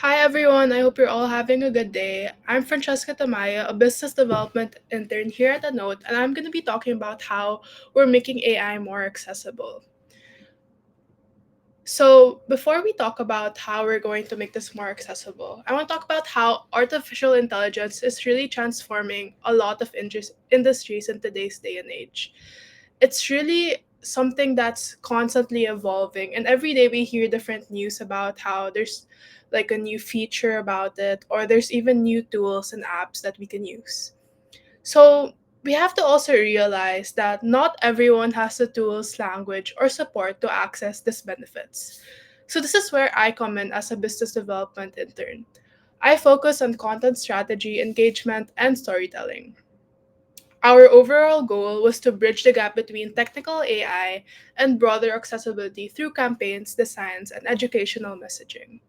Hi everyone, I hope you're all having a good day. I'm Franchesca Tamayo, a business development intern here at the Note, and I'm going to be talking about how we're making AI more accessible. So, before we talk about how we're going to make this more accessible, I want to talk about how artificial intelligence is really transforming a lot of industries in today's day and age. It's really something that's constantly evolving, and every day we hear different news about how there's like a new feature about it, or there's even new tools and apps that we can use. So we have to also realize that not everyone has the tools, language, or support to access these benefits. So this is where I come in as a business development intern. I focus on content strategy, engagement, and storytelling. Our overall goal was to bridge the gap between technical AI and broader accessibility through campaigns, designs, and educational messaging.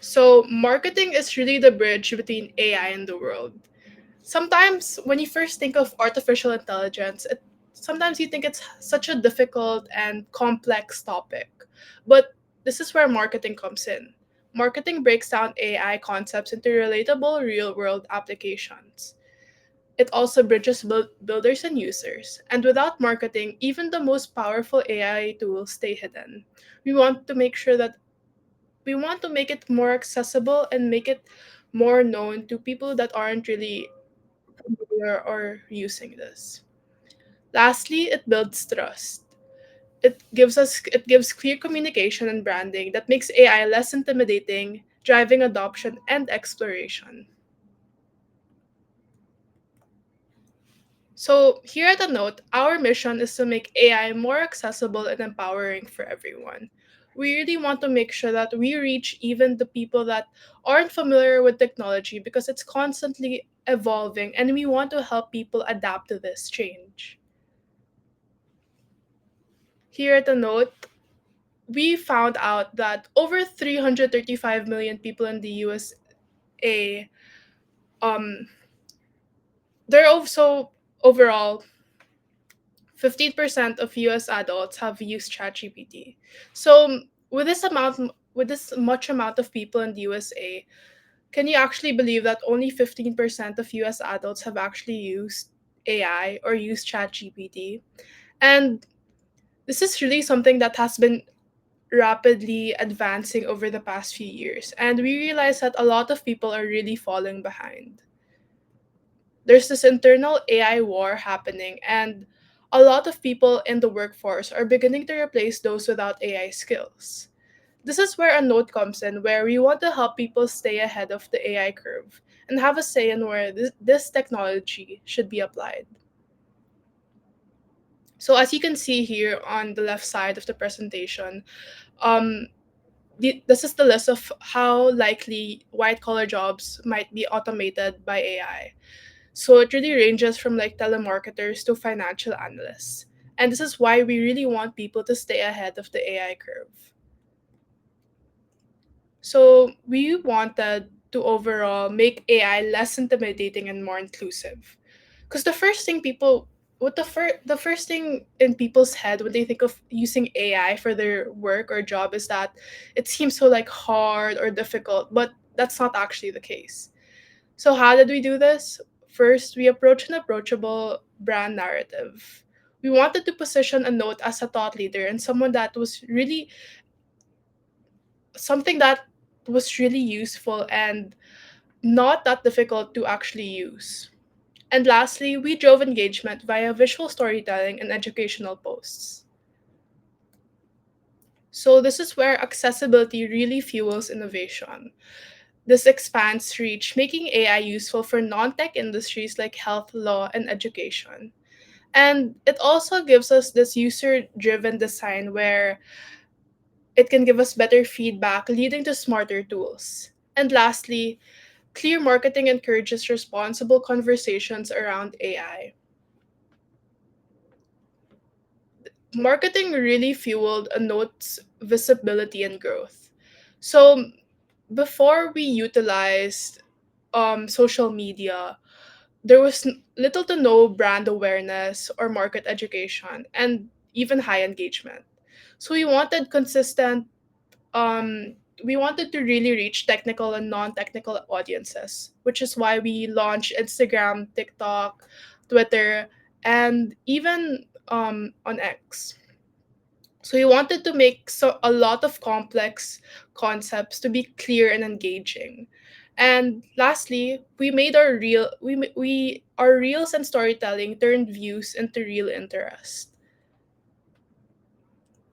So, marketing is really the bridge between AI and the world. Sometimes when you first think of artificial intelligence, sometimes you think it's such a difficult and complex topic. But this is where marketing comes in. Marketing breaks down AI concepts into relatable real world applications. It also bridges builders and users. And without marketing, even the most powerful AI tools stay hidden. We want to make sure that we want to make it more accessible and make it more known to people that aren't really familiar or using this. Lastly, it builds trust. It gives clear communication and branding that makes AI less intimidating, driving adoption and exploration. So, here at the Note, our mission is to make AI more accessible and empowering for everyone. We really want to make sure that we reach even the people that aren't familiar with technology because it's constantly evolving and we want to help people adapt to this change. Here at the Note, we found out that over 335 million people in the USA, um, they're also overall 15% of US adults have used ChatGPT. So with this much amount of people in the USA, can you actually believe that only 15% of US adults have actually used AI or used ChatGPT? And this is really something that has been rapidly advancing over the past few years. And we realize that a lot of people are really falling behind. There's this internal AI war happening, and a lot of people in the workforce are beginning to replace those without AI skills. This is where a note comes in, where we want to help people stay ahead of the AI curve and have a say in where this technology should be applied. So, as you can see here on the left side of the presentation, um, this is the list of how likely white collar jobs might be automated by AI. So it really ranges from like telemarketers to financial analysts. And this is why we really want people to stay ahead of the AI curve. So we wanted to overall make AI less intimidating and more inclusive. Because the first thing in people's head when they think of using AI for their work or job is that it seems so like hard or difficult, but that's not actually the case. So, how did we do this? First, we approached an approachable brand narrative. We wanted to position a note as a thought leader and something that was really useful and not that difficult to actually use. And lastly, we drove engagement via visual storytelling and educational posts. So, this is where accessibility really fuels innovation. This expands reach, making AI useful for non tech industries like health, law, and education. And it also gives us this user driven design where it can give us better feedback, leading to smarter tools. And lastly, clear marketing encourages responsible conversations around AI. Marketing really fueled a note's visibility and growth. So before we utilized social media, there was little to no brand awareness or market education and even high engagement. So we wanted consistent um, we wanted to really reach technical and non-technical audiences, which is why we launched Instagram, TikTok, Twitter, and even on X. So we wanted to make a lot of complex concepts to be clear and engaging. And lastly, we our reels and storytelling turned views into real interest.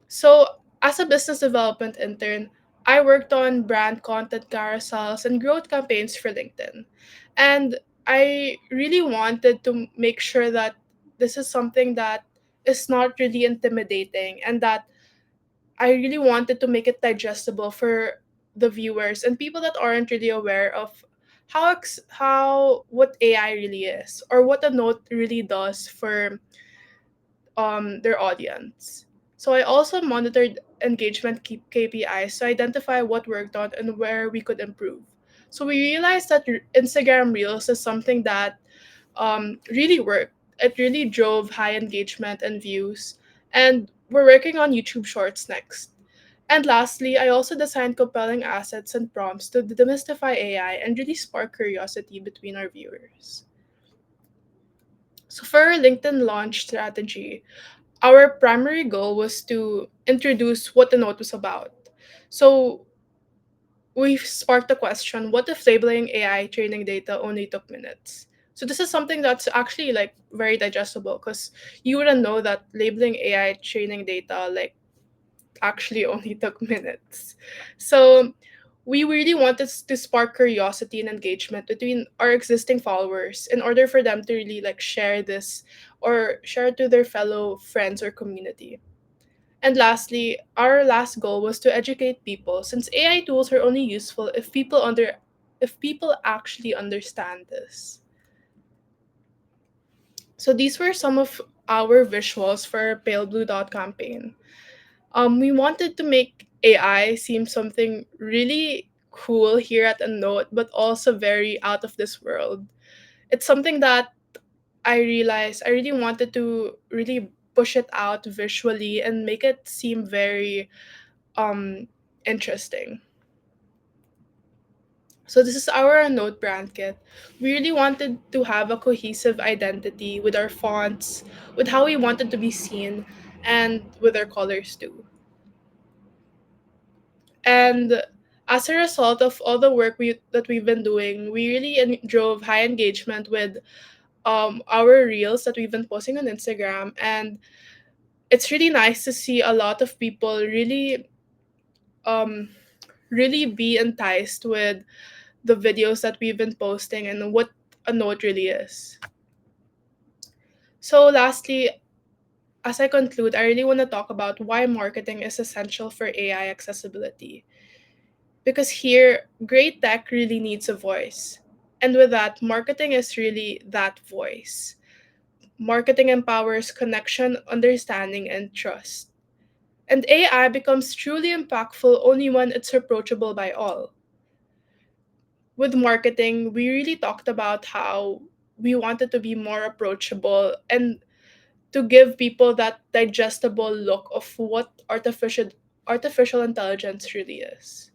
So, as a business development intern, I worked on brand content carousels and growth campaigns for LinkedIn. And I really wanted to make sure that this is something that is not really intimidating, and that I really wanted to make it digestible for the viewers and people that aren't really aware of how what AI really is, or what a note really does for their audience. So I also monitored engagement KPIs to identify what worked on and where we could improve. So we realized that Instagram Reels is something that really worked. It really drove high engagement and views. And we're working on YouTube Shorts next. And lastly, I also designed compelling assets and prompts to demystify AI and really spark curiosity between our viewers. So for our LinkedIn launch strategy, our primary goal was to introduce what the note was about. So we sparked the question, what if labeling AI training data only took minutes? So this is something that's actually like very digestible, because you wouldn't know that labeling AI training data like actually only took minutes. So we really wanted to spark curiosity and engagement between our existing followers in order for them to really like share this or share it to their fellow friends or community. And lastly, our last goal was to educate people, since AI tools are only useful if people actually understand this. So these were some of our visuals for our Pale Blue Dot campaign. We wanted to make AI seem something really cool here at a note, but also very out of this world. It's something that I realized I really wanted to really push it out visually and make it seem very um interesting. So this is our note brand kit. We really wanted to have a cohesive identity with our fonts, with how we wanted to be seen, and with our colors too. And as a result of all the work that we've been doing, we really drove high engagement with our reels that we've been posting on Instagram. And it's really nice to see a lot of people um, really be enticed with the videos that we've been posting and what a note really is. So, lastly, as I conclude, I really want to talk about why marketing is essential for AI accessibility. Because here, great tech really needs a voice. And with that, marketing is really that voice. Marketing empowers connection, understanding, and trust. And AI becomes truly impactful only when it's approachable by all. With marketing, we really talked about how we wanted to be more approachable and to give people that digestible look of what artificial intelligence really is.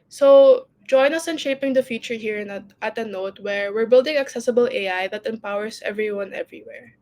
So join us in shaping the future here at a note where we're building accessible AI that empowers everyone everywhere.